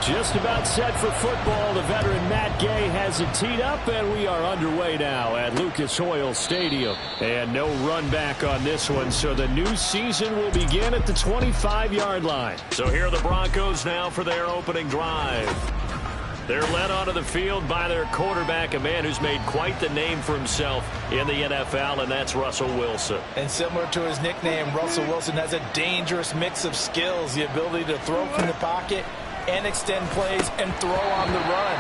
Just about set for football. The veteran Matt Gay has it teed up, and we are underway now at Lucas Oil Stadium. And no run back on this one, so the new season will begin at the 25-yard line. So here are the Broncos now for their opening drive. They're led onto the field by their quarterback, a man who's made quite the name for himself in the NFL, and that's Russell Wilson. And similar to his nickname, Russell Wilson has a dangerous mix of skills, the ability to throw from the pocket and extend plays and throw on the run.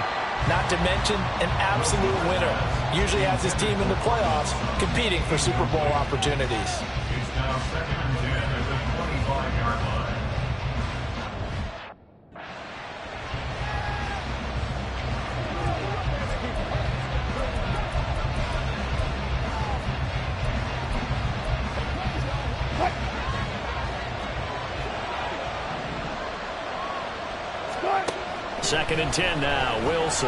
Not to mention an absolute winner. Usually has his team in the playoffs competing for Super Bowl opportunities. It's now 2nd and 10 at the 25-yard line. Second and 10 now. Wilson.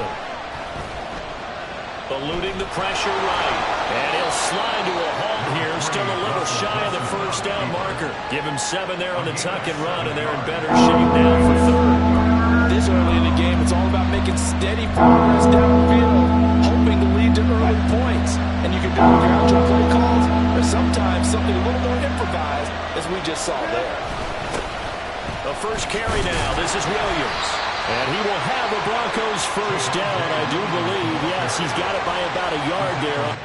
Eluding the pressure right. And he'll slide to a halt here. Still a little shy of the first down marker. Give him 7 there on the tuck and run, and they're in better shape now for third. This early in the game, it's all about making steady progress downfield, hoping to lead to early points. And you can do it with your outro play calls, or sometimes something a little more improvised, as we just saw there. The first carry now. This is Williams. And he will have the Broncos first down, I do believe. Yes, he's got it by about a yard there.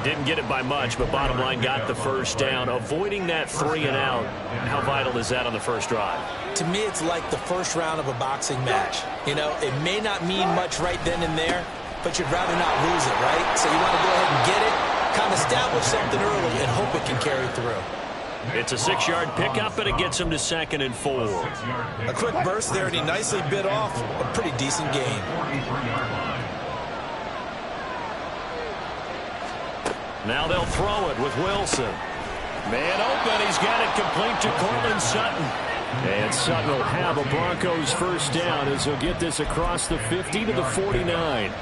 Didn't get it by much, but bottom line got the first down. Avoiding that 3 and out, how vital is that on the first drive? To me, it's like the first round of a boxing match. You know, it may not mean much right then and there, but you'd rather not lose it, right? So you want to go ahead and get it, kind of establish something early, and hope it can carry through. It's a 6-yard pickup, and it gets him to 2nd and 4. A quick burst there, and he nicely bit off a pretty decent gain. Now they'll throw it with Wilson. Man open, he's got it complete to Cortland Sutton. And Sutton will have a Broncos first down as he'll get this across the 50 to the 49.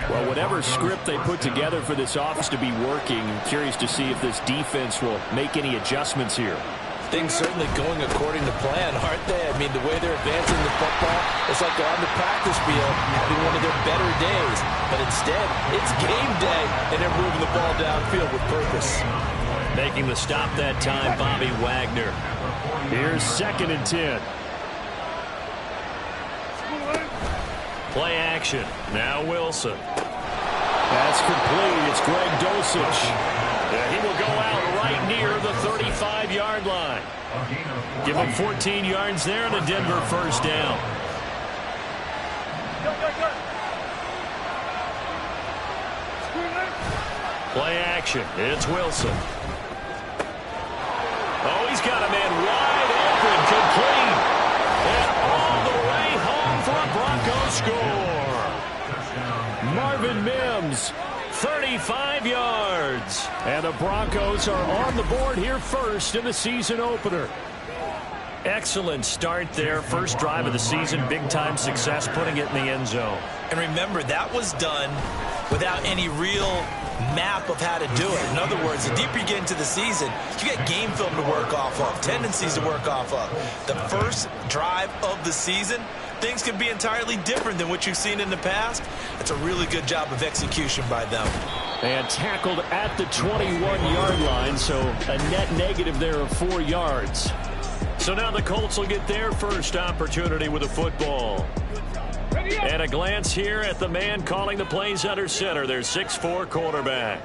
Well, whatever script they put together for this offense to be working, I'm curious to see if this defense will make any adjustments here. Things certainly going according to plan, aren't they? I mean, the way they're advancing the football, it's like they're on the practice field having one of their better days. But instead, it's game day, and they're moving the ball downfield with purpose. Making the stop that time, Bobby Wagner. Here's 2nd and 10. Play action. Now Wilson. That's complete. It's Greg Dulcich. He will go out right near the 35-yard line. Give him 14 yards there and a Denver first down. Play action. It's Wilson. Oh, he's got a man wide open, complete. And all the way home for a Broncos score. Marvin Mims, 35 yards. And the Broncos are on the board here first in the season opener. Excellent start there. First drive of the season. Big-time success putting it in the end zone. And remember, that was done without any real map of how to do it. In other words, the deeper you get into the season, you get game film to work off of, tendencies to work off of. The first drive of the season, things can be entirely different than what you've seen in the past. It's a really good job of execution by them. And tackled at the 21-yard line, so a net negative there of 4 yards. So now the Colts will get their first opportunity with the football. And a glance here at the man calling the plays under center, their 6'4" quarterback.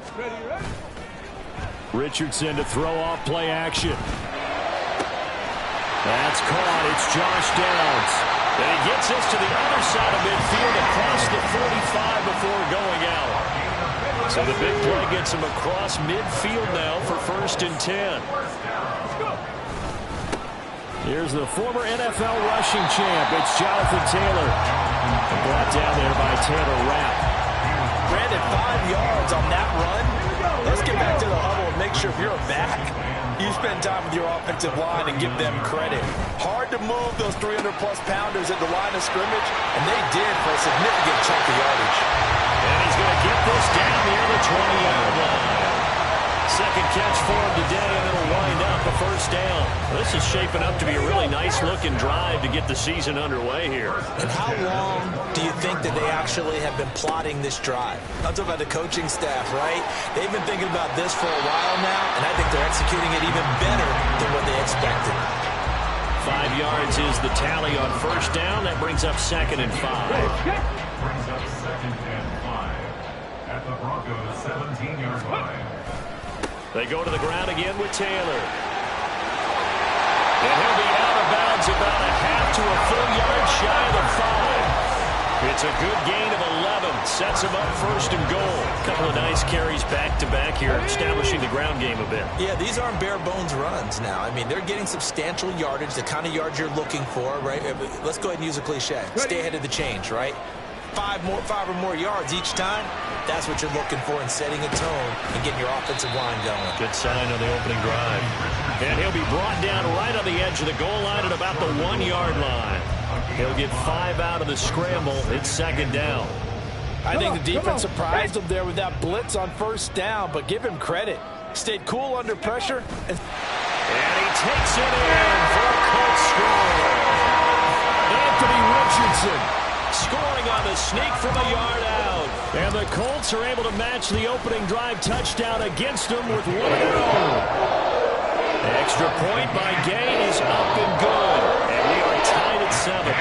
Richardson to throw off play action. That's caught. It's Josh Downs. And he gets this to the other side of midfield across the 45 before going out. So the big play gets him across midfield now for 1st and 10. Here's the former NFL rushing champ. It's Jonathan Taylor. Brought down there by Taylor Rapp. Brandon, 5 yards on that run. Let's get back to the huddle and make sure if you're back, you spend time with your offensive line and give them credit. Hard to move those 300-plus pounders at the line of scrimmage, and they did for a significant chunk of yardage. And he's going to get this down near the 20-yard line. Second catch for him today, and it'll wind up a first down. This is shaping up to be a really nice-looking drive to get the season underway here. And how long do you think that they actually have been plotting this drive? I'm talking about the coaching staff, right? They've been thinking about this for a while now, and I think they're executing it even better than what they expected. 5 yards is the tally on first down. That brings up 2nd and 5. Brings up 2nd and 5 at the Broncos 17-yard line. They go to the ground again with Taylor. And he'll be out of bounds about a half to a full yard shy of the 5. It's a good gain of 11. Sets him up 1st and goal. A couple of nice carries back-to-back here, establishing the ground game a bit. Yeah, these aren't bare-bones runs now. I mean, they're getting substantial yardage, the kind of yards you're looking for, right? Let's go ahead and use a cliche. Stay ahead of the change, right? 5 or more yards each time. That's what you're looking for in setting a tone and getting your offensive line going. Good sign on the opening drive. And he'll be brought down right on the edge of the goal line at about the 1-yard line. He'll get 5 out of the scramble. It's 2nd down. I think the defense surprised him there with that blitz on first down, but give him credit. Stayed cool under pressure. And he takes it in for a Colts score. Anthony Richardson scoring on the sneak from a yard out. And the Colts are able to match the opening drive touchdown against them with 1 of their own. Extra point by Gay is up and good. And we are tied at 7.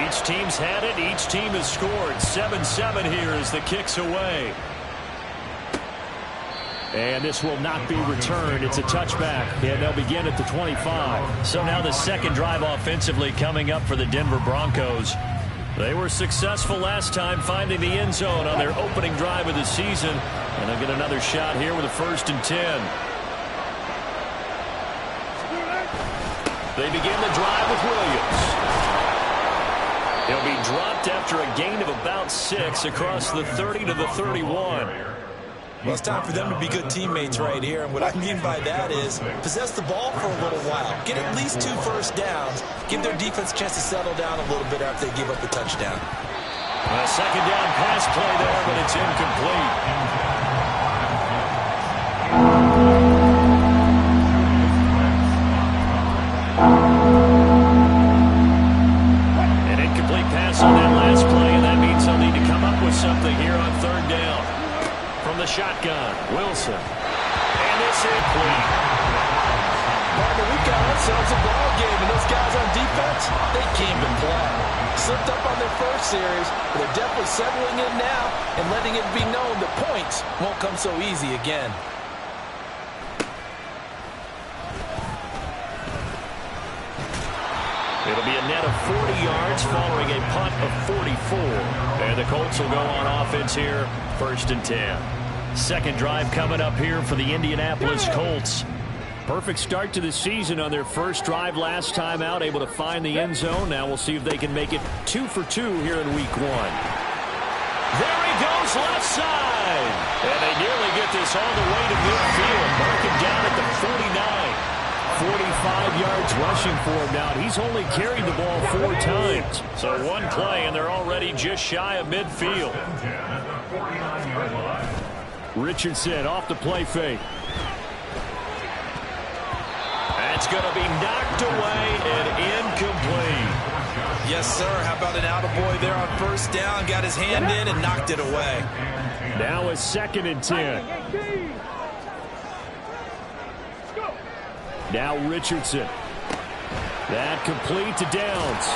Each team's had it. Each Each team has scored 7-7 here as the kick's away. And this will not be returned. It's a touchback, and they'll begin at the 25. So now the second drive offensively coming up for the Denver Broncos. They were successful last time finding the end zone on their opening drive of the season. And they'll get another shot here with a 1st and 10. They begin the drive with Williams. He'll be dropped after a gain of about 6 across the 30 to the 31. Well, it's time for them to be good teammates right here. And what I mean by that is possess the ball for a little while. Get at least 2 first downs. Give their defense a chance to settle down a little bit after they give up the touchdown. A second down pass play there, but it's incomplete. An incomplete pass on that last play, and that means they'll need to come up with something here on 3rd down. From the shotgun, Wilson. And this is clean. Partner, we've got ourselves a ball game, and those guys on defense, they came to play. Slipped up on their first series, but they're definitely settling in now and letting it be known the points won't come so easy again. It'll be a net of 40 yards following a punt of 44. And the Colts will go on offense here, 1st and 10. Second drive coming up here for the Indianapolis Colts. Perfect start to the season on their first drive last time out, able to find the end zone. Now we'll see if they can make it 2 for 2 here in week 1. There he goes, left side. And they nearly get this all the way to midfield. Mark him down at the 49. 45 yards rushing for him now. He's only carried the ball 4 times. So one play, and they're already just shy of midfield. Richardson off the play fake. That's going to be knocked away and incomplete. Yes, sir. How about an attaboy there on 1st down? Got his hand in and knocked it away. Now a 2nd and 10. Now Richardson. That complete to Downs.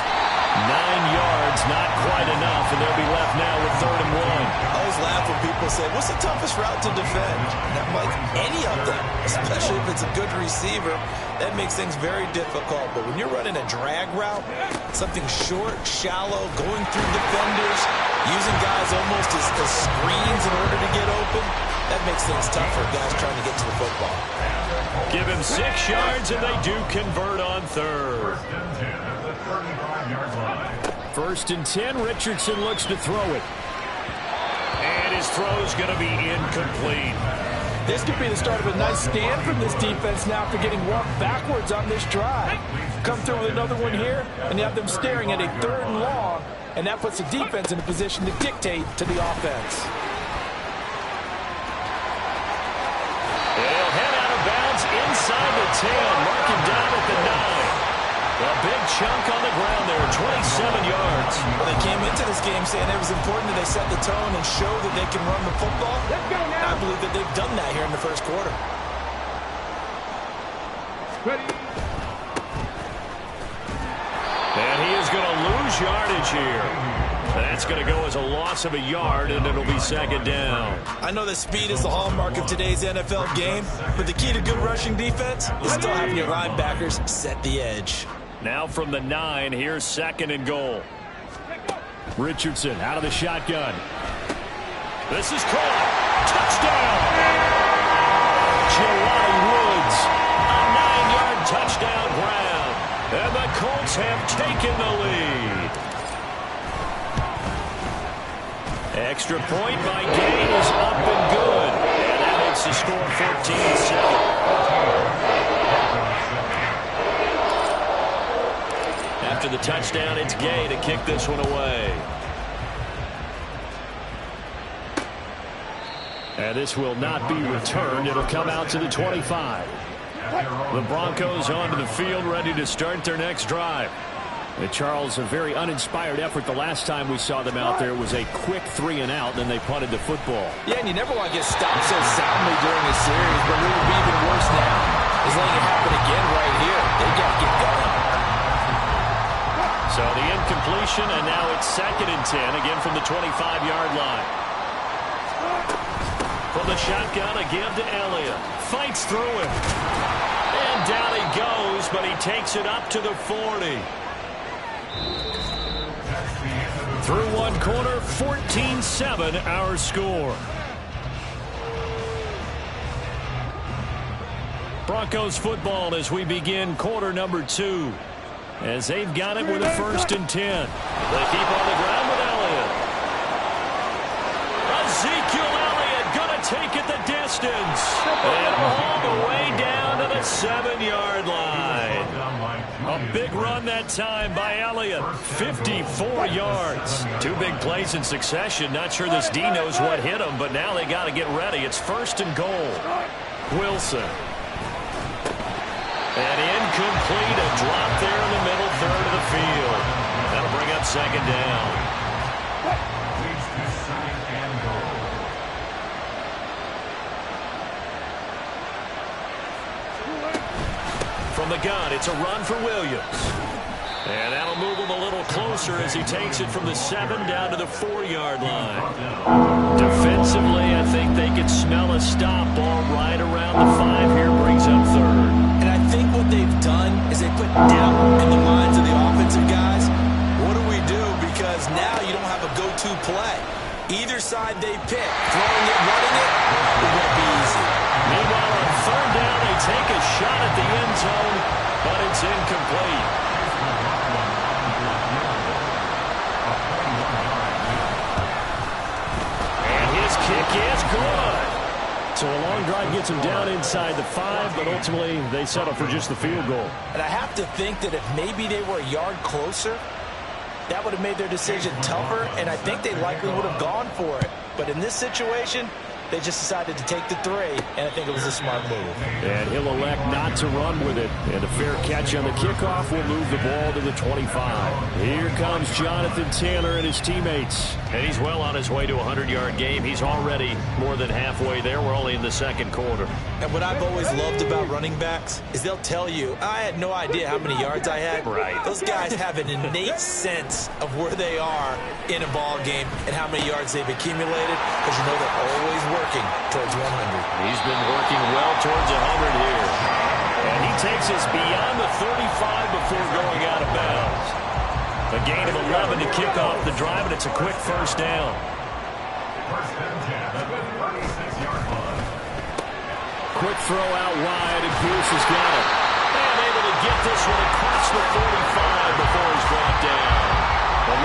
9 yards, not quite enough, and they'll be left now with 3rd and 1. I always laugh when people say, what's the toughest route to defend? And I'm like, any of them, especially if it's a good receiver. That makes things very difficult. But when you're running a drag route, something short, shallow, going through defenders, using guys almost as screens in order to get open, that makes things tough for guys trying to get to the football. Give him 6 yards, and they do convert on 3rd. 1st and 10, Richardson looks to throw it. And his throw's going to be incomplete. This could be the start of a nice stand from this defense now after getting walked backwards on this drive. Come through with another one here, and you have them staring at a 3rd and long, and that puts the defense in a position to dictate to the offense. They'll head out of bounds inside the 10, marking down at the 9. A big chunk on the ground there, 27 yards. Well, they came into this game saying it was important that they set the tone and show that they can run the football. Let's go now. I believe that they've done that here in the 1st quarter. Ready. And he is going to lose yardage here. That's going to go as a loss of a yard, and it'll be 2nd down. I know that speed is the hallmark of today's NFL game, but the key to good rushing defense is still having your linebackers set the edge. Now from the 9, here's 2nd and goal. Richardson out of the shotgun. This is caught. Touchdown! Jelani Woods, a 9-yard touchdown grab. And the Colts have taken the lead. Extra point by Gay is up and good. And that makes the score 14-7. After the touchdown, it's Gay to kick this one away. And this will not be returned. It'll come out to the 25. The Broncos onto the field, ready to start their next drive. And Charles, a very uninspired effort. The last time we saw them out there was a quick 3-and-out, then they punted the football. Yeah, and you never want to get stopped so soundly during a series, but what would be even worse now is letting it happen again right here. They got to get going. So the incompletion, and now it's 2nd and 10, again from the 25-yard line. From the shotgun, a give to Elliott. Fights through him. And down he goes, but he takes it up to the 40. Through one quarter, 14-7 our score. Broncos football as we begin quarter number 2. As they've got it with a 1st and 10. They keep on the ground with Elliott. Ezekiel Elliott going to take it the distance. And all the way down to the 7-yard line. A big run that time by Elliott. 54 yards. 2 big plays in succession. Not sure this D knows what hit him, but now they got to get ready. It's 1st and goal. Wilson. And incomplete, a drop there in the middle third of the field. That'll bring up 2nd down. From the gun, it's a run for Williams. And that'll move him a little closer as he takes it from the 7 down to the 4-yard line. Defensively, I think they could smell a stop. Ball right around the 5 here, brings up 3rd. And I think what they've done is they put doubt in the minds of the offensive guys. What do we do? Because now you don't have a go-to play. Either side they pick, throwing it, running it, it won't be easy. Meanwhile, on 3rd down, they take a shot at the end zone, but it's incomplete. And his kick is good. So a long drive gets him down inside the 5, but ultimately they settle for just the field goal. And I have to think that if maybe they were a yard closer, that would have made their decision tougher, and I think they likely would have gone for it. But in this situation, they just decided to take the 3, and I think it was a smart move. And he'll elect not to run with it. And a fair catch on the kickoff will move the ball to the 25. Here comes Jonathan Taylor and his teammates. And he's well on his way to a 100-yard game. He's already more than halfway there. We're only in the 2nd quarter. And what I've always loved about running backs is they'll tell you, I had no idea how many yards I had. Right. Those guys have an innate sense of where they are in a ball game and how many yards they've accumulated, because you know they're always working towards 100. He's been working well towards 100 here. And he takes us beyond the 35 before going out of bounds. A gain of 11 to kick off the drive, and it's a quick 1st down. 1st and 10 at the 36-yard line. Quick throw out wide, and Pierce has got it. And able to get this one across the 45 before he's brought down.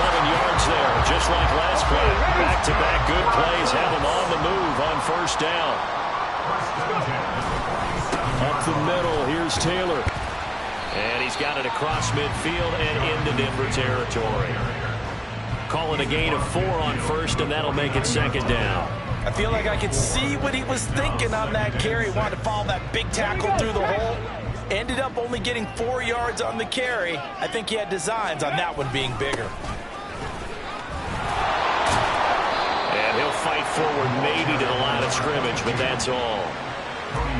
11 yards there, just like last play. Back-to-back good plays have him on the move on 1st down. Up the middle, here's Taylor. And he's got it across midfield and into Denver territory. Call it a gain of 4 on 1st, and that'll make it 2nd down. I feel like I could see what he was thinking on that carry. Wanted to follow that big tackle through the hole. Ended up only getting 4 yards on the carry. I think he had designs on that one being bigger. And he'll fight forward maybe to the line of scrimmage, but that's all.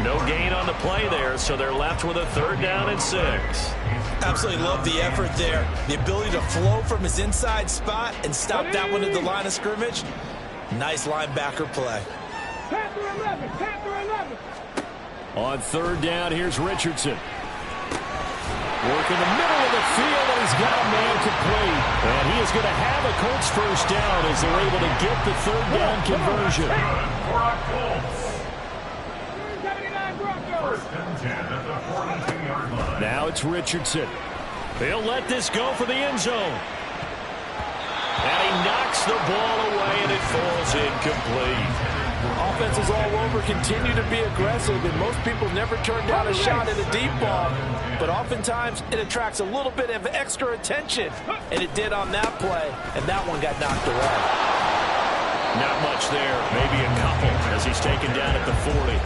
No gain on the play there, so they're left with a 3rd down and 6. Absolutely love the effort there. The ability to flow from his inside spot and stop that one at the line of scrimmage. Nice linebacker play. On 3rd down, here's Richardson. Working the middle of the field, and he's got a man complete. And he is going to have a Colts 1st down as they're able to get the 3rd down conversion. 1st and 10 at the 42-yard line. Now it's Richardson. They'll let this go for the end zone. And he knocks the ball away, and it falls incomplete. Offenses all over continue to be aggressive, and most people never turn down a shot at a deep ball. But oftentimes, it attracts a little bit of extra attention. And it did on that play, and that one got knocked away. Not much there, maybe a couple, as he's taken down at the 40.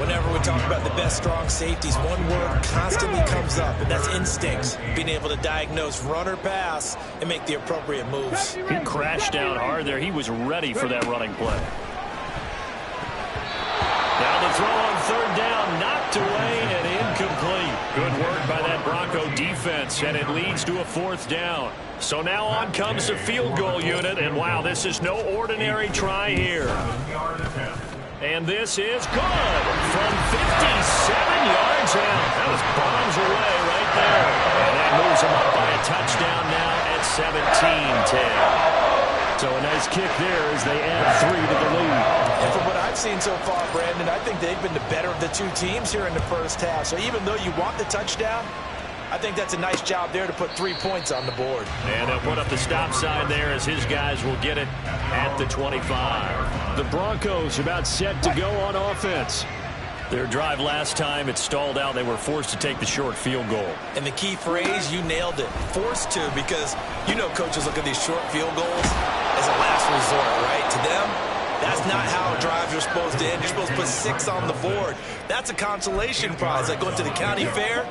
Whenever we talk about the best strong safeties, one word constantly comes up, and that's instincts. Being able to diagnose run or pass and make the appropriate moves. He crashed down hard there. He was ready for that running play. Now the throw on 3rd down, knocked away and incomplete. Good work by that Bronco defense. offense, and it leads to a 4th down. So now on comes the field goal unit, and wow, this is no ordinary try here. And this is good from 57 yards out. That was bombs away right there. And that moves them up by a touchdown now at 17-10. So a nice kick there as they add 3 to the lead. And from what I've seen so far, Brandon, I think they've been the better of the two teams here in the first half. So even though you want the touchdown, I think that's a nice job there to put 3 points on the board. And they'll put up the stop sign there as his guys will get it at the 25. The Broncos about set to go on offense. Their drive last time, it stalled out. They were forced to take the short field goal. And the key phrase, you nailed it, forced to, because you know coaches look at these short field goals as a last resort, right? To them, that's not how drives are supposed to end. You're supposed to put 6 on the board. That's a consolation prize. Like going to the county fair,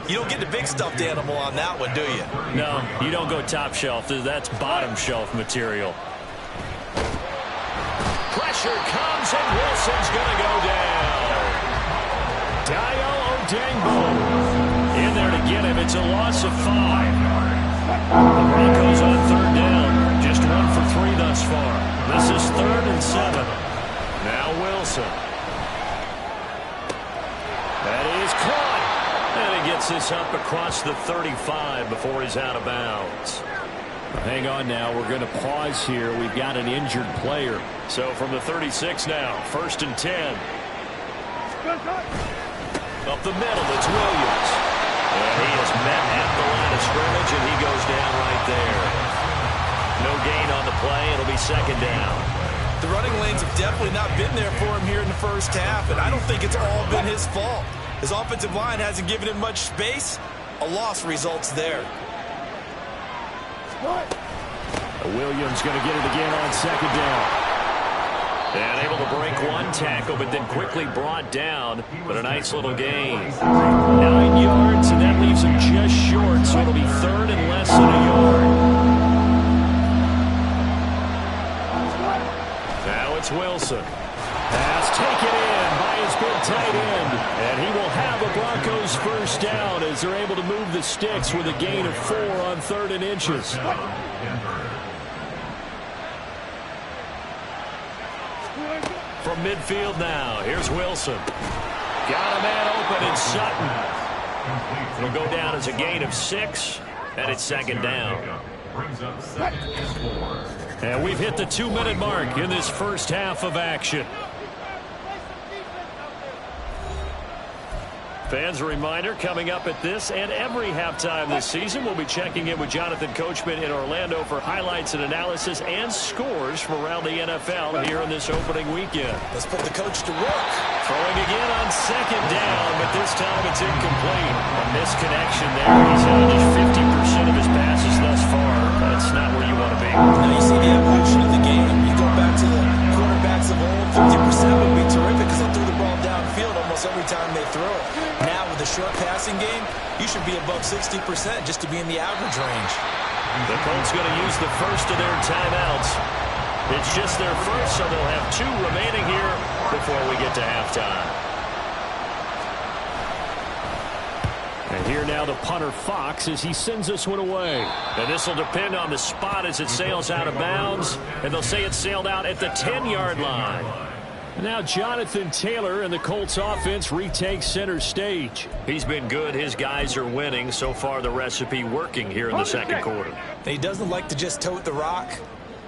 you don't get the big stuffed animal on that one, do you? No, you don't go top shelf. That's bottom shelf material. Pressure comes, and Wilson's going to go down. Dio Odengbo in there to get him. It's a loss of 5. The Broncos on 3rd down. Just 1 for 3 thus far. This is 3rd and 7. Now Wilson. That is caught. And he gets this up across the 35 before he's out of bounds. Hang on now. We're going to pause here. We've got an injured player. So from the 36 now, 1st and 10. Up the middle, it's Williams. And he is met at the line of scrimmage, and he goes down right there. No gain on the play. It'll be 2nd down. The running lanes have definitely not been there for him here in the first half, and I don't think it's all been his fault. His offensive line hasn't given him much space. A loss results there. Williams going to get it again on 2nd down. And able to break 1 tackle, but then quickly brought down. But a nice little gain. 9 yards, and that leaves him just short, so it'll be 3rd and less than a yard. Now it's Wilson. Pass taken in by his big tight end. And he will have a Broncos 1st down as they're able to move the sticks with a gain of 4 on 3rd and inches. From midfield now, here's Wilson. Got a man open in Sutton. It'll go down as a gain of 6, and it's 2nd down. And we've hit the 2-minute mark in this first half of action. Fans, a reminder, coming up at this and every halftime this season, we'll be checking in with Jonathan Coachman in Orlando for highlights and analysis and scores from around the NFL here in this opening weekend. Let's put the coach to work. Throwing again on 2nd down, but this time it's incomplete. A misconnection there. He's had just 50% of his passes thus far. That's not where you want to be. Now you see the evolution of the game. You go back to the quarterbacks of old, 50% would be terrific because they threw the ball downfield almost every time they throw it. Now with the short passing game, you should be above 60% just to be in the average range. The Colts going to use the first of their timeouts. It's just their first, so they'll have 2 remaining here before we get to halftime. And here now the punter Fox as he sends this one away. And this will depend on the spot as it sails out of bounds. And they'll say it sailed out at the 10-yard line. Now Jonathan Taylor and the Colts offense retakes center stage. He's been good. His guys are winning. So far the recipe working here in the 2nd quarter. He doesn't like to just tote the rock.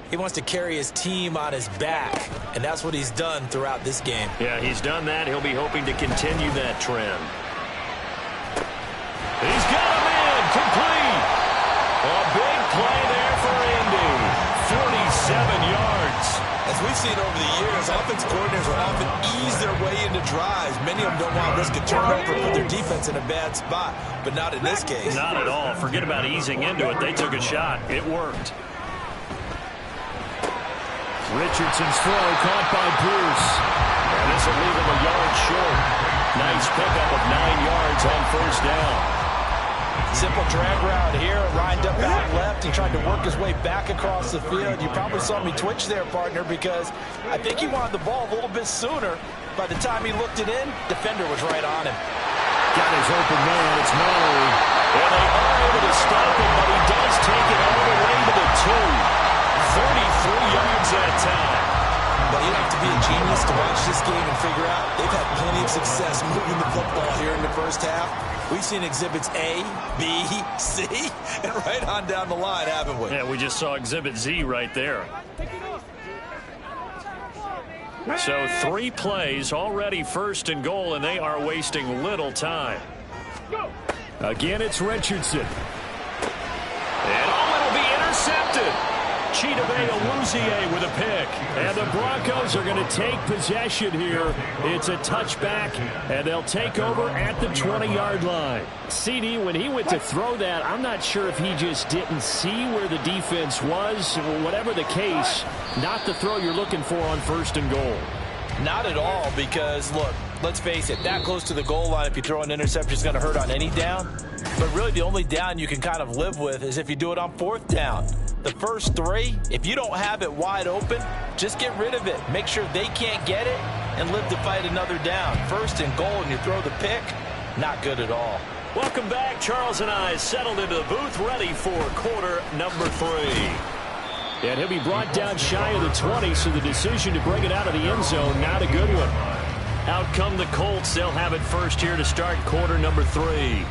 He wants to carry his team on his back. And that's what he's done throughout this game. Yeah, he's done that. He'll be hoping to continue that trend. He's got him in. Complete. A big play there for Indy. 47 yards. As we've seen over the years, offensive coordinators will often ease their way into drives. Many of them don't want to risk a turnover or put their defense in a bad spot, but not in this case. Not at all. Forget about easing into it. They took a shot. It worked. Richardson's throw caught by Bruce. And this will leave him a yard short. Nice pickup of 9 yards on 1st down. Simple drag route here, lined up out left and tried to work his way back across the field. You probably saw me twitch there, partner, because I think he wanted the ball a little bit sooner. By the time he looked it in, defender was right on him. got his open man. It's Mallory. And they are able to stop him, but he does take it all the way to the 2. 33 yards that time. But you have to be a genius to watch this game and figure out they've had plenty of success moving the football here in the first half. We've seen exhibits A, B, C, and right on down the line, haven't we? Yeah, we just saw exhibit Z right there. So 3 plays, already first and goal, and they are wasting little time. Again, it's Richardson. And it'll be intercepted. Chidobe Awuzie with a pick. And the Broncos are going to take possession here. It's a touchback, and they'll take over at the 20-yard line. CD, when he went to throw that, I'm not sure if he just didn't see where the defense was. Whatever the case, not the throw you're looking for on first and goal. Not at all, because, look, let's face it, that close to the goal line, if you throw an interception, it's going to hurt on any down. But really, the only down you can kind of live with is if you do it on 4th down. The first 3, if you don't have it wide open, just get rid of it. Make sure they can't get it and live to fight another down. First and goal, and you throw the pick, not good at all. Welcome back. Charles and I settled into the booth, ready for quarter number 3. And he'll be brought down shy of the 20, so the decision to bring it out of the end zone, not a good one. Out come the Colts. They'll have it first here to start quarter number 3.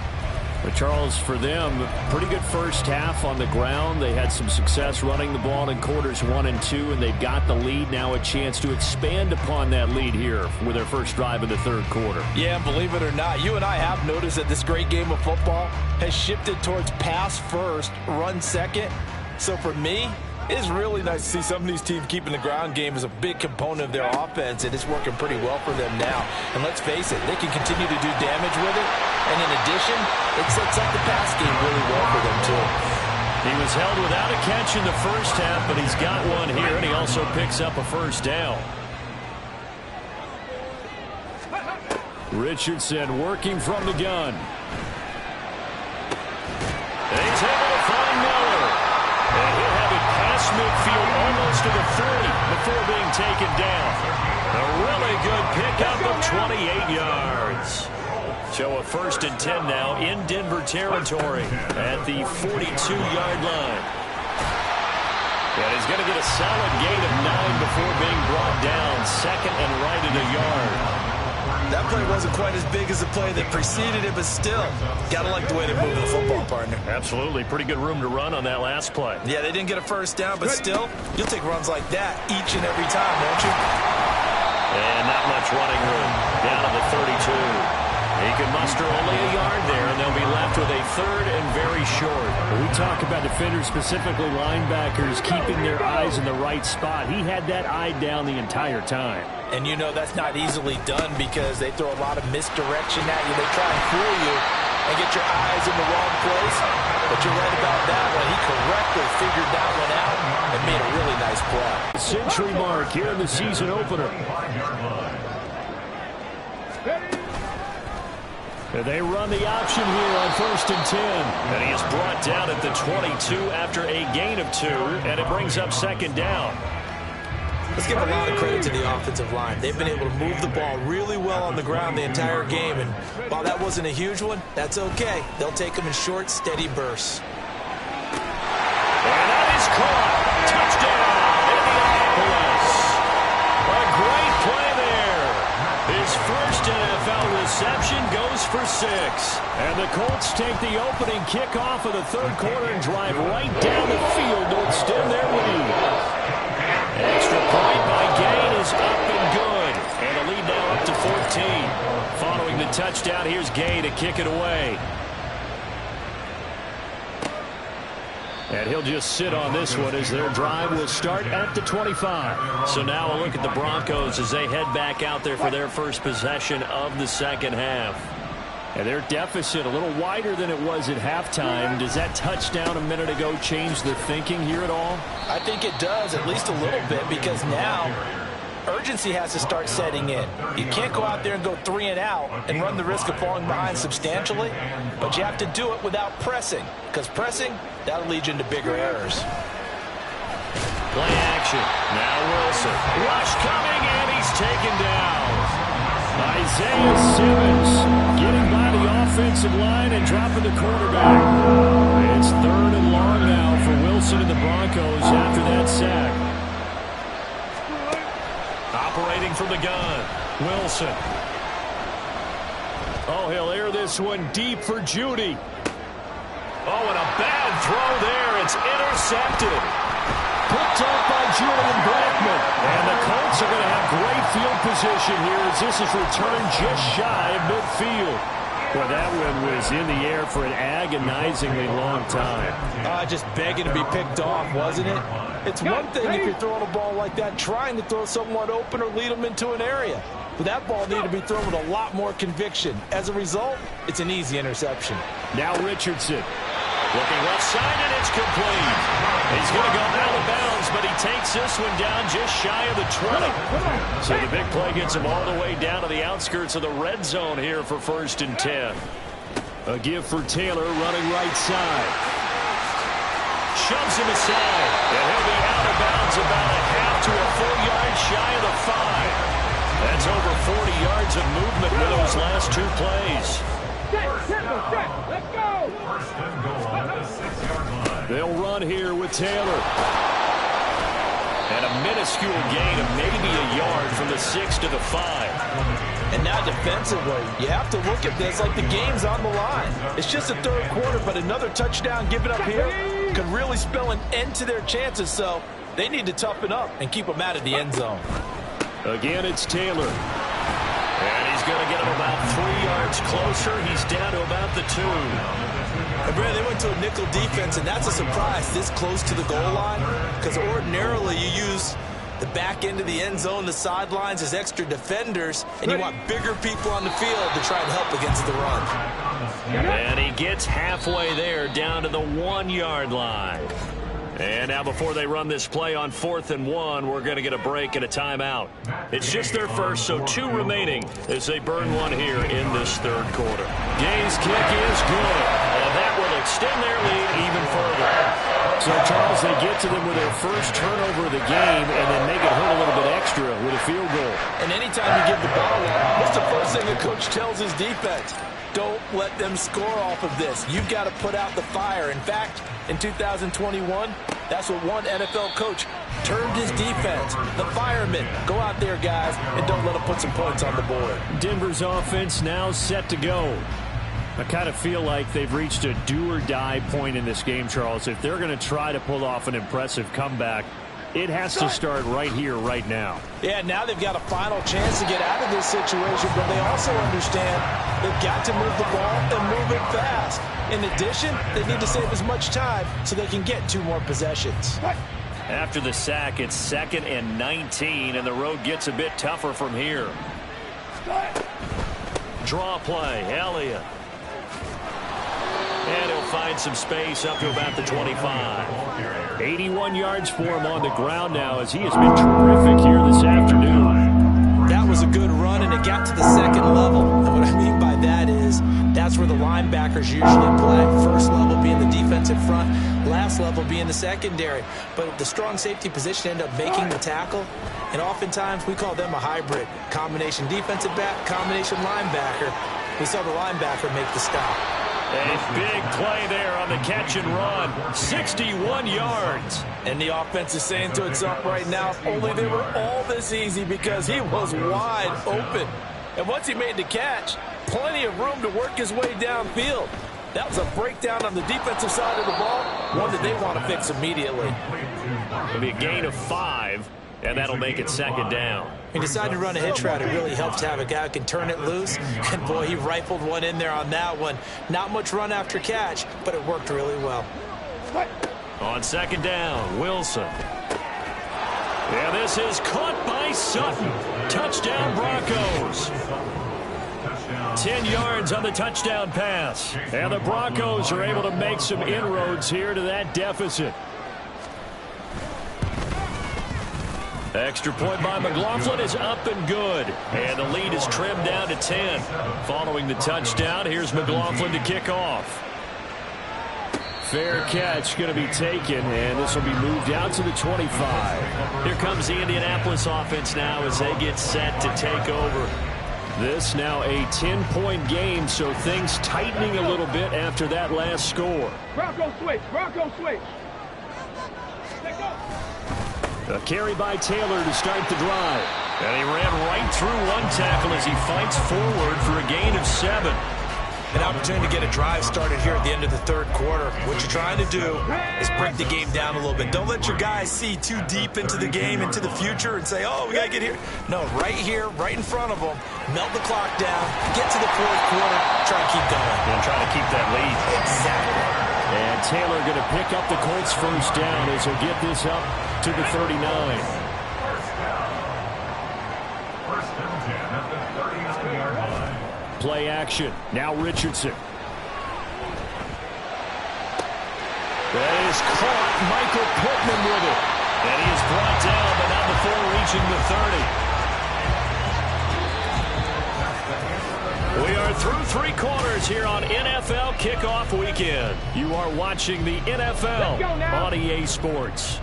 But Charles, for them, pretty good first half on the ground. They had some success running the ball in quarters 1 and 2, and they've got the lead. Now a chance to expand upon that lead here with their first drive in the 3rd quarter. Yeah, believe it or not, you and I have noticed that this great game of football has shifted towards pass first, run second. So for me, it's really nice to see some of these teams keeping the ground game as a big component of their offense, and it's working pretty well for them now. And let's face it, they can continue to do damage with it. And in addition, it sets up the pass game really well for them, too. He was held without a catch in the first half, but he's got one here, and he also picks up a first down. Richardson working from the gun. And he's able to find Miller. And he'll have it past midfield almost to the 30 before being taken down. A really good pickup of 28 yards. So a 1st and 10 now in Denver territory at the 42-yard line. And he's going to get a solid gain of 9 before being brought down. 2nd and right at a yard. That play wasn't quite as big as the play that preceded it, but still, got to like the way they move the football, partner. Absolutely. Pretty good room to run on that last play. Yeah, they didn't get a first down, but still, you'll take runs like that each and every time, won't you? And not much running room. Down to the 32. He can muster only a yard there, and they'll be left with a 3rd and very short. We talk about defenders, specifically linebackers, keeping their eyes in the right spot. He had that eye down the entire time. And you know that's not easily done because they throw a lot of misdirection at you. They try and fool you and get your eyes in the wrong place. But you're right about that one. He correctly figured that one out and made a really nice play. Century mark here in the season opener. And they run the option here on 1st and 10. And he is brought down at the 22 after a gain of 2, and it brings up 2nd down. Let's give a lot of credit to the offensive line. They've been able to move the ball really well on the ground the entire game, and while that wasn't a huge one, that's okay. They'll take them in short, steady bursts. And that is caught. Touchdown, Indianapolis. A great play there. His first NFL reception goes for 6. And the Colts take the opening kickoff of the 3rd quarter and drive right down the field to extend their lead. Extra point by Gain is up and good. And the lead now up to 14. Following the touchdown, here's Gain to kick it away. And he'll just sit on this one as their drive will start at the 25. So now a look at the Broncos as they head back out there for their first possession of the 2nd half. And their deficit a little wider than it was at halftime. Does that touchdown a minute ago change the thinking here at all? I think it does, at least a little bit, because now urgency has to start setting in. You can't go out there and go 3 and out and run the risk of falling behind substantially, but you have to do it without pressing, because pressing, that'll lead you into bigger errors. Play action. Now Wilson. Rush coming, and he's taken down. Isaiah Simmons getting by the offensive line and dropping the quarterback. It's 3rd and long now for Wilson and the Broncos after that sack. Operating from the gun, Wilson. Oh, he'll air this one deep for Judy. Oh, and a bad throw there. It's intercepted. Picked up by Julian Blackman. And the Colts are going to have great field position here as this is returned just shy of midfield. Well, that one was in the air for an agonizingly long time. Just begging to be picked off, wasn't it? It's one thing if you're throwing a ball like that, trying to throw someone open or lead them into an area. But that ball needed to be thrown with a lot more conviction. As a result, it's an easy interception. Now Richardson. Looking left side, and it's complete. He's going to go out of bounds, but he takes this one down just shy of the 20. So the big play gets him all the way down to the outskirts of the red zone here for 1st and 10. A give for Taylor running right side. Shoves him aside, and he'll be out of bounds about a half to a full yard shy of the 5. That's over 40 yards of movement with those last 2 plays. Let's go. 1st and goal at the 6-yard line. They'll run here with Taylor. And a minuscule gain of maybe a yard from the 6 to the 5. And now defensively, you have to look at this like the game's on the line. It's just the 3rd quarter, but another touchdown given up here could really spell an end to their chances. So they need to toughen up and keep them out of the end zone. Again, it's Taylor. And he's going to get him about 3 yards closer. He's down to about the 2. And Brad, they went to a nickel defense, and that's a surprise this close to the goal line, because ordinarily you use the back end of the end zone, the sidelines as extra defenders, and you want bigger people on the field to try and help against the run. And he gets halfway there, down to the 1-yard line. And now before they run this play on 4th and 1, we're going to get a break and a timeout. It's just their first, so 2 remaining as they burn one here in this 3rd quarter. Gay's kick is good, and that will extend their lead even further. So, Charles, they get to them with their first turnover of the game and then make it hurt a little bit extra with a field goal. And anytime you give the ball up, what's the first thing a coach tells his defense? Don't let them score off of this. You've got to put out the fire. In fact, in 2021, that's what one NFL coach termed his defense. The firemen. Go out there, guys, and don't let them put some points on the board. Denver's offense now set to go. I kind of feel like they've reached a do-or-die point in this game, Charles. If they're going to try to pull off an impressive comeback, it has to start right here, right now. Yeah, now they've got a final chance to get out of this situation, but they also understand they've got to move the ball and move it fast. In addition, they need to save as much time so they can get 2 more possessions. After the sack, it's 2nd and 19, and the road gets a bit tougher from here. Draw play, Elliott. And he'll find some space up to about the 25. 81 yards for him on the ground now as he has been terrific here this afternoon. That was a good run, and it got to the 2nd level. And what I mean by that is that's where the linebackers usually play. First level being the defensive front, last level being the secondary. But the strong safety position ended up making the tackle, and oftentimes we call them a hybrid. Combination defensive back, combination linebacker. We saw the linebacker make the stop. A big play there on the catch and run. 61 yards. And the offense is saying to itself right now, if only they were all this easy, because he was wide open. And once he made the catch, plenty of room to work his way downfield. That was a breakdown on the defensive side of the ball, one that they want to fix immediately. It'll be a gain of 5, and that'll make it 2nd down. He decided to run a hitch route. It really helps to have a guy who can turn it loose. And, boy, he rifled one in there on that one. Not much run after catch, but it worked really well. On 2nd down, Wilson. And this is caught by Sutton. Touchdown, Broncos. 10 yards on the touchdown pass. And the Broncos are able to make some inroads here to that deficit. Extra point by McLaughlin is up and good. And the lead is trimmed down to 10. Following the touchdown, here's McLaughlin to kick off. Fair catch going to be taken, and this will be moved out to the 25. Here comes the Indianapolis offense now as they get set to take over. This now a 10-point game, so things tightening a little bit after that last score. Bronco switch. Bronco switch. A carry by Taylor to start the drive. And he ran right through one tackle as he fights forward for a gain of 7. An opportunity to get a drive started here at the end of the third quarter. What you're trying to do is break the game down a little bit. Don't let your guys see too deep into the game, into the future, and say, oh, we got to get here. No, right here, right in front of them, melt the clock down, get to the fourth quarter, try to keep going. And try to keep that lead. Exactly. And Taylor going to pick up the Colts first down as he'll get this up to the 39. First and 10 at the 39-yard line. Play action. Now Richardson. That is caught. Michael Pittman with it. And he is brought down, but not before reaching the 30. We are through 3 quarters here on NFL Kickoff Weekend. You are watching the NFL on EA Sports.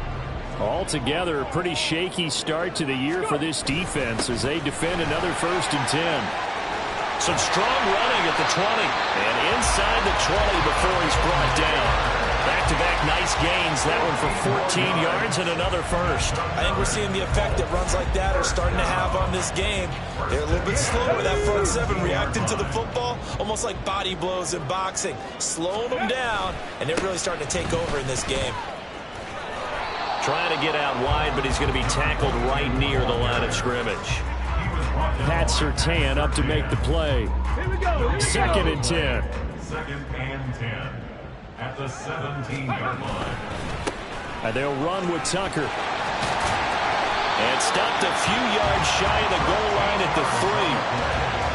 Altogether, a pretty shaky start to the year for this defense as they defend another 1st and 10. Some strong running at the 20 and inside the 20 before he's brought down. Back-to-back nice gains, that one for 14 yards and another first. I think we're seeing the effect that runs like that are starting to have on this game. They're a little bit slower, that front 7 reacting to the football, almost like body blows in boxing, slowing them down, and they're really starting to take over in this game. Trying to get out wide, but he's going to be tackled right near the line of scrimmage. Pat Surtain up to make the play. Second and 10. Second and 10 at the 17-yard line. And they'll run with Tucker. And stopped a few yards shy of the goal line at the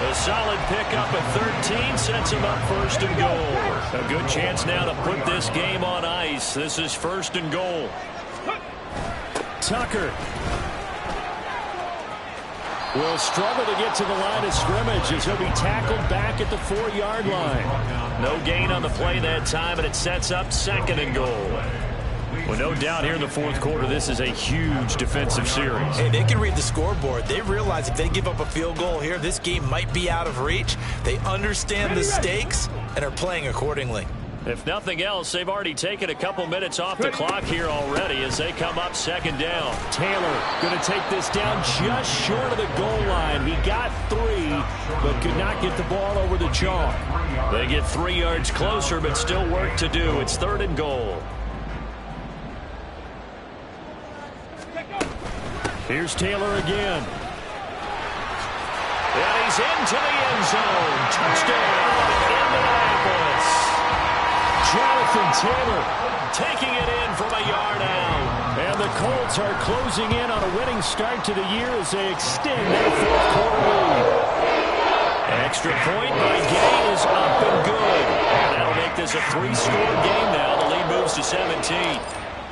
3. A solid pickup at 13 sets him up 1st and goal. A good chance now to put this game on ice. This is 1st and goal. Tucker will struggle to get to the line of scrimmage as he'll be tackled back at the 4-yard line. No gain on the play that time, and it sets up 2nd and goal. Well, no doubt here in the 4th quarter, this is a huge defensive series. Hey, they can read the scoreboard. They realize if they give up a field goal here, this game might be out of reach. They understand the stakes and are playing accordingly. If nothing else, they've already taken a couple minutes off the clock here already as they come up 2nd down. Taylor going to take this down just short of the goal line. He got 3, but could not get the ball over the chalk. They get 3 yards closer, but still work to do. It's 3rd and goal. Here's Taylor again. And he's into the end zone. Touchdown, Indianapolis. Jonathan Taylor taking it in from a yard out. And the Colts are closing in on a winning start to the year as they extend their 4th quarter lead. Extra point by Gay is up and good. And that'll make this a 3-score game now. The lead moves to 17.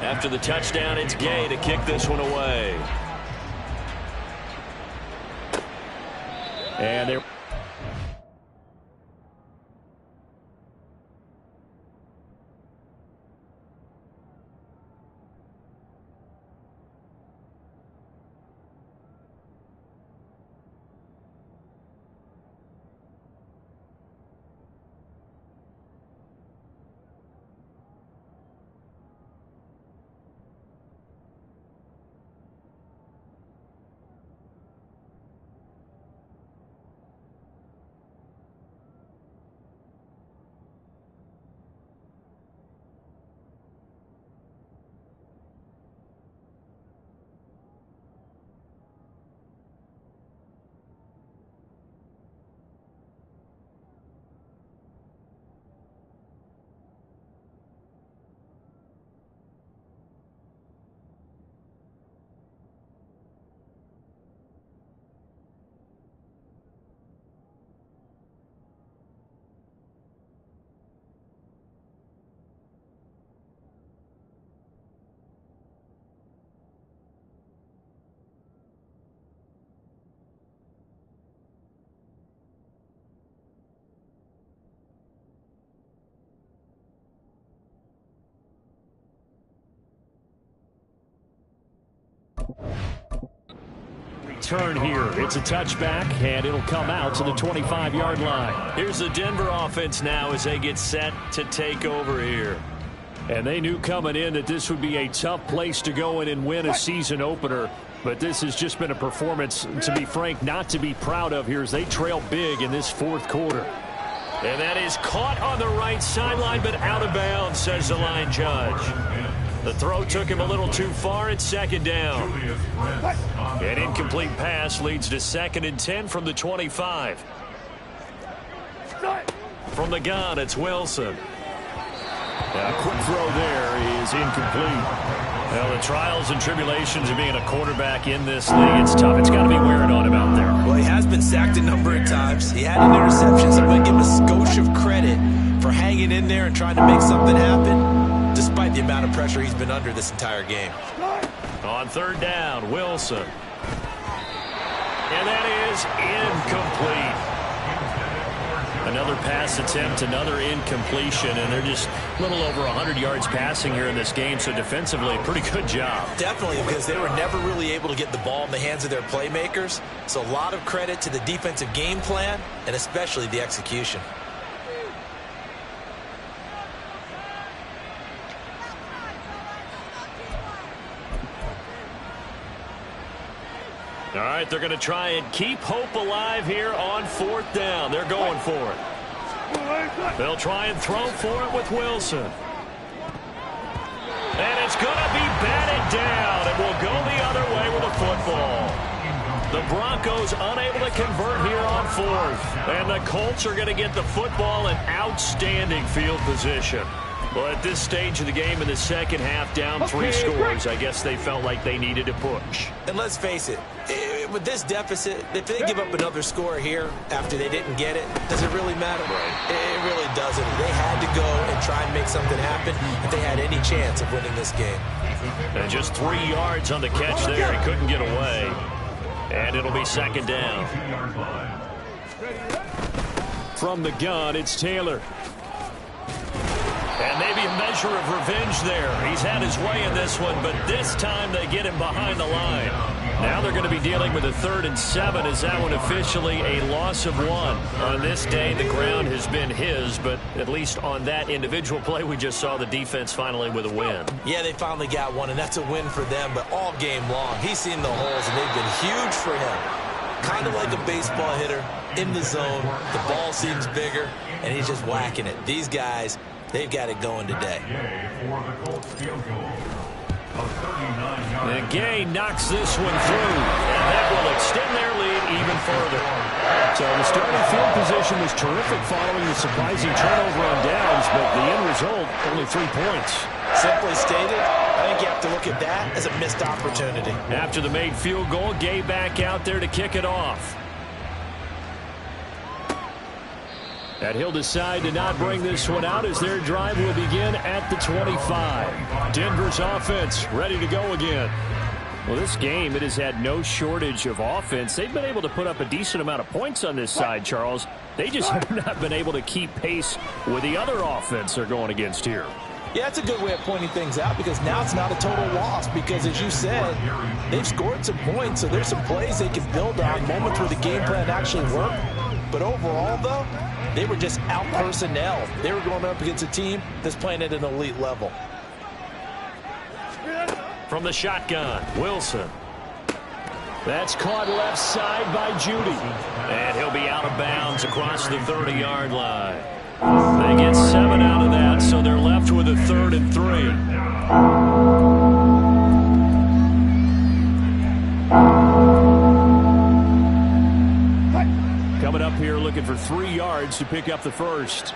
After the touchdown, it's Gay to kick this one away. And they're return here. It's a touchback, and it'll come out to the 25-yard line. Here's the Denver offense now as they get set to take over here. And they knew coming in that this would be a tough place to go in and win a season opener. But this has just been a performance, to be frank, not to be proud of here as they trail big in this fourth quarter. And that is caught on the right sideline, but out of bounds, says the line judge. The throw took him a little too far. It's second down. An incomplete pass leads to 2nd and 10 from the 25. From the gun, it's Wilson. A quick throw there is incomplete. Well, the trials and tribulations of being a quarterback in this league, it's tough. It's got to be wearing on him out there. Well, he has been sacked a number of times. He had an interception, so I'm going to give him a skosh of credit for hanging in there and trying to make something happen, despite the amount of pressure he's been under this entire game. On 3rd down, Wilson. And that is incomplete. Another pass attempt, another incompletion, and they're just a little over 100 yards passing here in this game, so defensively, pretty good job. Definitely, because they were never really able to get the ball in the hands of their playmakers, so a lot of credit to the defensive game plan, and especially the execution. All right, they're going to try and keep hope alive here on 4th down. They're going for it. They'll try and throw for it with Wilson. And it's going to be batted down, and will go the other way with the football. The Broncos unable to convert here on 4th. And the Colts are going to get the football in outstanding field position. Well, at this stage of the game in the second half, down 3 scores, I guess they felt like they needed to push. And let's face it, with this deficit, if they give up another score here after they didn't get it, does it really matter? Right. It really doesn't. They had to go and try and make something happen if they had any chance of winning this game. And just 3 yards on the catch there. He couldn't get away. And it'll be 2nd down. From the gun, it's Taylor. And maybe a measure of revenge there. He's had his way in this one, but this time they get him behind the line. Now they're going to be dealing with a 3rd and 7. Is that one officially a loss of 1? On this day, the ground has been his, but at least on that individual play, we just saw the defense finally with a win. Yeah, they finally got one, and that's a win for them, but all game long, he's seen the holes, and they've been huge for him. Kind of like a baseball hitter in the zone. The ball seems bigger, and he's just whacking it. These guys, they've got it going today. And Gay knocks this one through, and that will extend their lead even further. So the starting field position was terrific following the surprising turnover on downs, but the end result, only 3 points. Simply stated, I think you have to look at that as a missed opportunity. After the made field goal, Gay back out there to kick it off. And he'll decide to not bring this one out as their drive will begin at the 25. Denver's offense ready to go again. Well, this game, it has had no shortage of offense. They've been able to put up a decent amount of points on this side, Charles. They just have not been able to keep pace with the other offense they're going against here. Yeah, that's a good way of pointing things out because now it's not a total loss because, as you said, they've scored some points, so there's some plays they can build on, moments where the game plan actually worked. But overall, though, they were just out-personnel. They were going up against a team that's playing at an elite level. From the shotgun, Wilson. That's caught left side by Judy. And he'll be out of bounds across the 30-yard line. They get 7 out of that, so they're left with a 3rd and 3. Coming up here looking for 3 yards to pick up the first.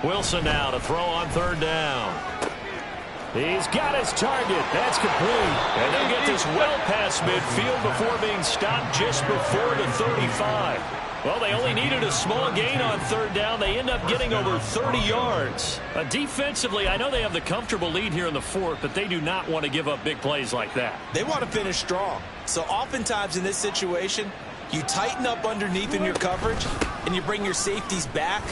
Wilson now to throw on 3rd down. He's got his target. That's complete. And they'll get this well past midfield before being stopped just before the 35. Well, they only needed a small gain on 3rd down. They end up getting over 30 yards. Defensively, I know they have the comfortable lead here in the 4th, but they do not want to give up big plays like that. They want to finish strong. So oftentimes in this situation, you tighten up underneath in your coverage, and you bring your safeties back,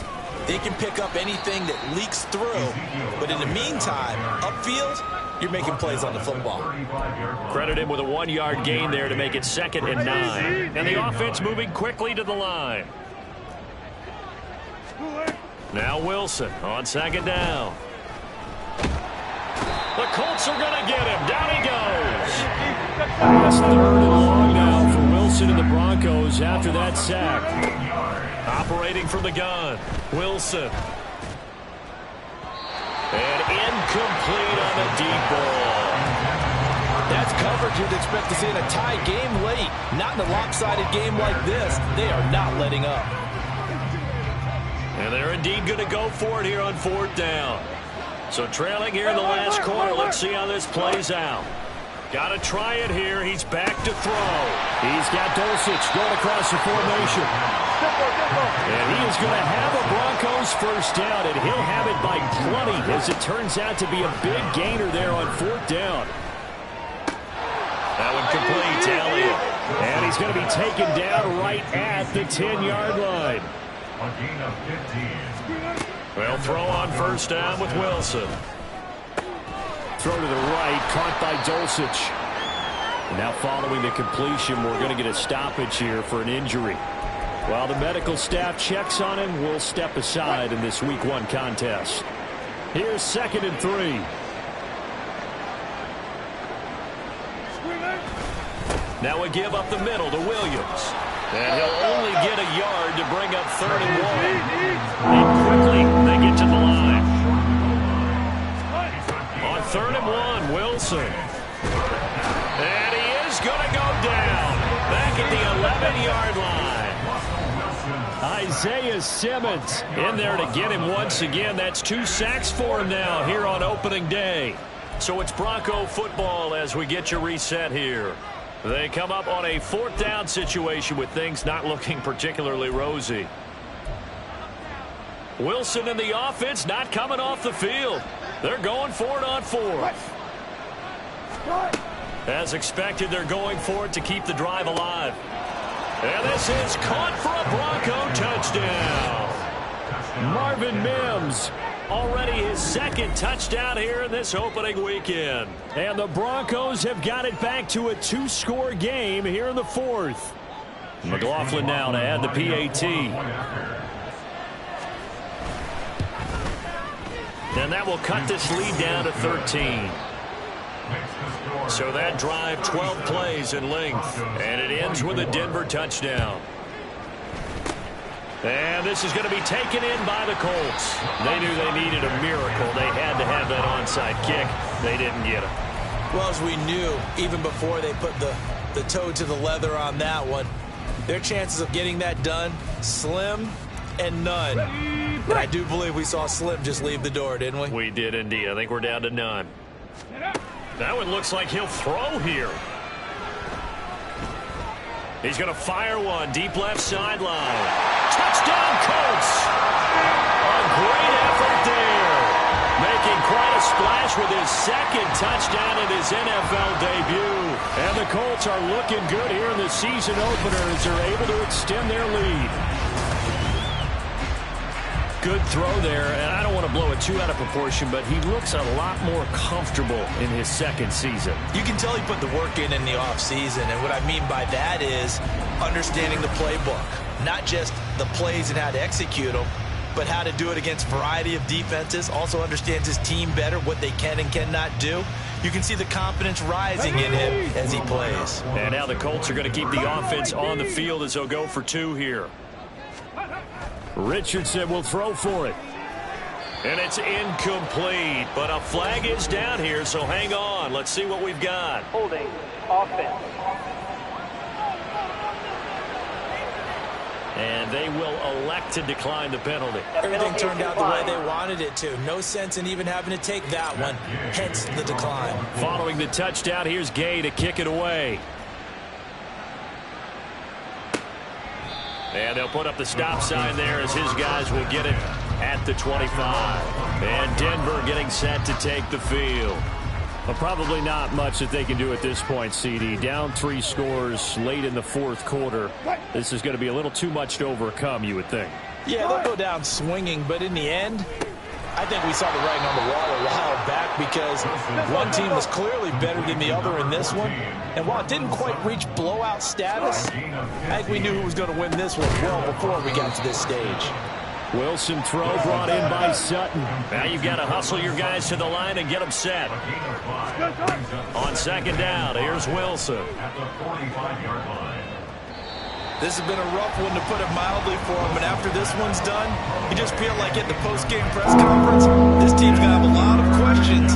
They can pick up anything that leaks through. But in the meantime, upfield, you're making plays on the football. Credit him with a 1-yard gain there to make it 2nd and 9. And the offense moving quickly to the line. Now Wilson on 2nd down. The Colts are going to get him. Down he goes. It's 3rd and long now for Wilson and the Broncos after that sack. Operating from the gun. Wilson. And incomplete on the deep ball. That's coverage you'd expect to see in a tie game late. Not in a lopsided game like this. They are not letting up. And they're indeed going to go for it here on 4th down. So trailing here in the last quarter. Let's see how this plays out. Got to try it here. He's back to throw. He's got Dulcich going across the formation. And he is going to have a Broncos first down, and he'll have it by plenty, as it turns out to be a big gainer there on 4th down. That one complete to Elliott. And he's going to be taken down right at the 10-yard line. A gain of 15. Well, throw on first down with Wilson. Throw to the right, caught by Dulcich. And now following the completion, we're going to get a stoppage here for an injury. While the medical staff checks on him, we'll step aside in this Week 1 contest. Here's 2nd and 3. Now we give up the middle to Williams. And he'll only get a yard to bring up 3rd and 1. And quickly, they get to the line. On 3rd and 1, Wilson. And he is going to go down. Back at the 11-yard line. Isaiah Simmons in there to get him once again. That's 2 sacks for him now here on opening day. So it's Bronco football as we get you reset here. They come up on a 4th down situation with things not looking particularly rosy. Wilson and the offense not coming off the field. They're going for it on 4th. As expected, they're going for it to keep the drive alive. And this is caught for a Bronco touchdown. Marvin Mims. Already his 2nd touchdown here in this opening weekend. And the Broncos have got it back to a 2-score game here in the 4th. McLaughlin now to add the PAT. And that will cut this lead down to 13. So that drive, 12 plays in length. And it ends with a Denver touchdown. And this is going to be taken in by the Colts. They knew they needed a miracle. They had to have that onside kick. They didn't get it. Well, as we knew, even before they put the toe to the leather on that one, their chances of getting that done, slim and none. And I do believe we saw Slim just leave the door, didn't we? We did indeed. I think we're down to none. That one looks like he'll throw here. He's going to fire one deep left sideline. Touchdown, Colts! A great effort there. Making quite a splash with his 2nd touchdown in his NFL debut. And the Colts are looking good here in the season opener as they're able to extend their lead. Good throw there, and I don't want to blow it too out of proportion, but he looks a lot more comfortable in his 2nd season. You can tell he put the work in the offseason, and what I mean by that is understanding the playbook. Not just the plays and how to execute them, but how to do it against a variety of defenses. Also understands his team better, what they can and cannot do. You can see the confidence rising in him as he plays. And now the Colts are going to keep the offense on the field as they'll go for 2 here. Richardson will throw for it. And it's incomplete, but a flag is down here, so hang on. Let's see what we've got. Holding offense. And they will elect to decline the penalty. Everything turned out the way they wanted it to. No sense in even having to take that one, hence the decline. Following the touchdown, here's Gay to kick it away. And they'll put up the stop sign there as his guys will get it at the 25. And Denver getting set to take the field. Well, probably not much that they can do at this point, CD. Down 3 scores late in the 4th quarter. This is going to be a little too much to overcome, you would think. Yeah, they'll go down swinging, but in the end, I think we saw the writing on the wall a while back because one team was clearly better than the other in this one. And while it didn't quite reach blowout status, I think we knew who was going to win this one well before we got to this stage. Wilson throw brought in by Sutton. Now you've got to hustle your guys to the line and get them set. On second down, here's Wilson. At the 45-yard line. This has been a rough one, to put it mildly, for him. And after this one's done, you just feel like at the post-game press conference, this team's going to have a lot of questions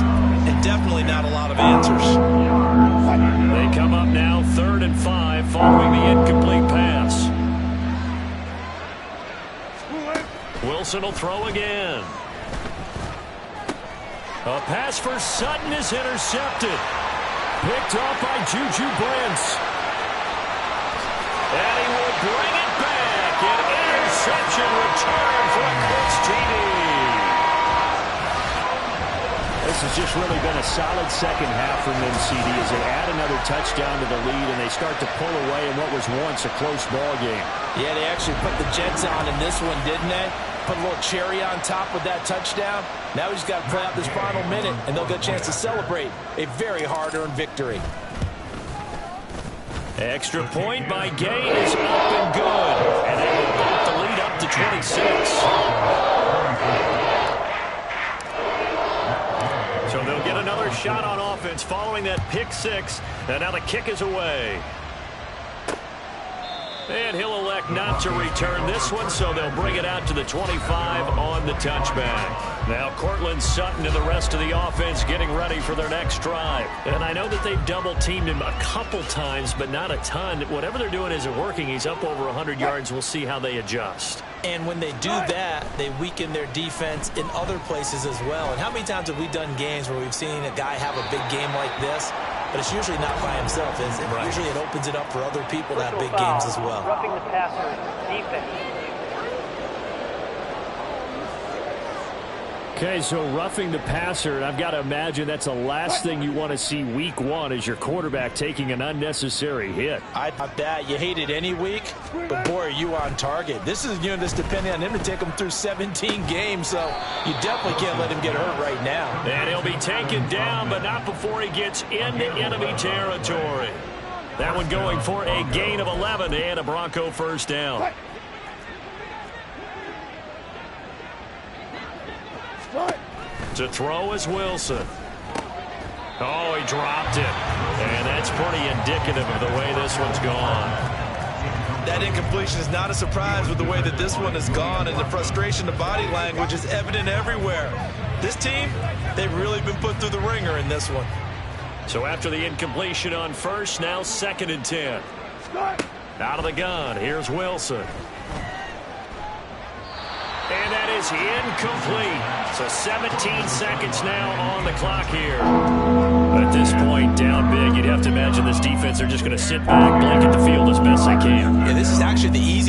and definitely not a lot of answers. They come up now 3rd and 5 following the incomplete pass. Wilson will throw again. A pass for Sutton is intercepted. Picked off by Juju Brents. And he will bring it back. An interception return for a Colts TD. This has just really been a solid second half from them, CD, as they add another touchdown to the lead and they start to pull away in what was once a close ball game. Yeah, they actually put the Jets on in this one, didn't they? Put a little cherry on top with that touchdown. Now he's got to play out this final minute, and they'll get a chance to celebrate a very hard-earned victory. Extra point by Gay is up and good. And they will bump the lead up to 26. So they'll get another shot on offense following that pick six. And now the kick is away. And he'll elect not to return this one, so they'll bring it out to the 25 on the touchback. Now Cortland Sutton and the rest of the offense getting ready for their next drive. And I know that they've double-teamed him a couple times, but not a ton. Whatever they're doing isn't working. He's up over 100 yards. We'll see how they adjust. And when they do that, they weaken their defense in other places as well. And how many times have we done games where we've seen a guy have a big game like this, but it's usually not by himself, is it? Right. Usually it opens it up for other people to have big games as well. Roughing the passer defense. Okay, so roughing the passer, and I've got to imagine that's the last thing you want to see week one is your quarterback taking an unnecessary hit. I thought that. You hate it any week, but boy, are you on target. This is a unit that's depending on him to take him through 17 games, so you definitely can't let him get hurt right now. And he'll be taken down, but not before he gets into enemy territory. That one going for a gain of 11 and a Bronco first down. To throw is Wilson. Oh, he dropped it. And that's pretty indicative of the way this one's gone. That incompletion is not a surprise with the way that this one has gone, and the frustration, the body language is evident everywhere. This team, they've really been put through the ringer in this one. So after the incompletion on first, now 2nd and 10. Out of the gun, here's Wilson. And that is incomplete. So 17 seconds now on the clock here. At this point, down big, you'd have to imagine this defense, they're just going to sit back, blanket the field as best they can. Yeah, this is actually the easy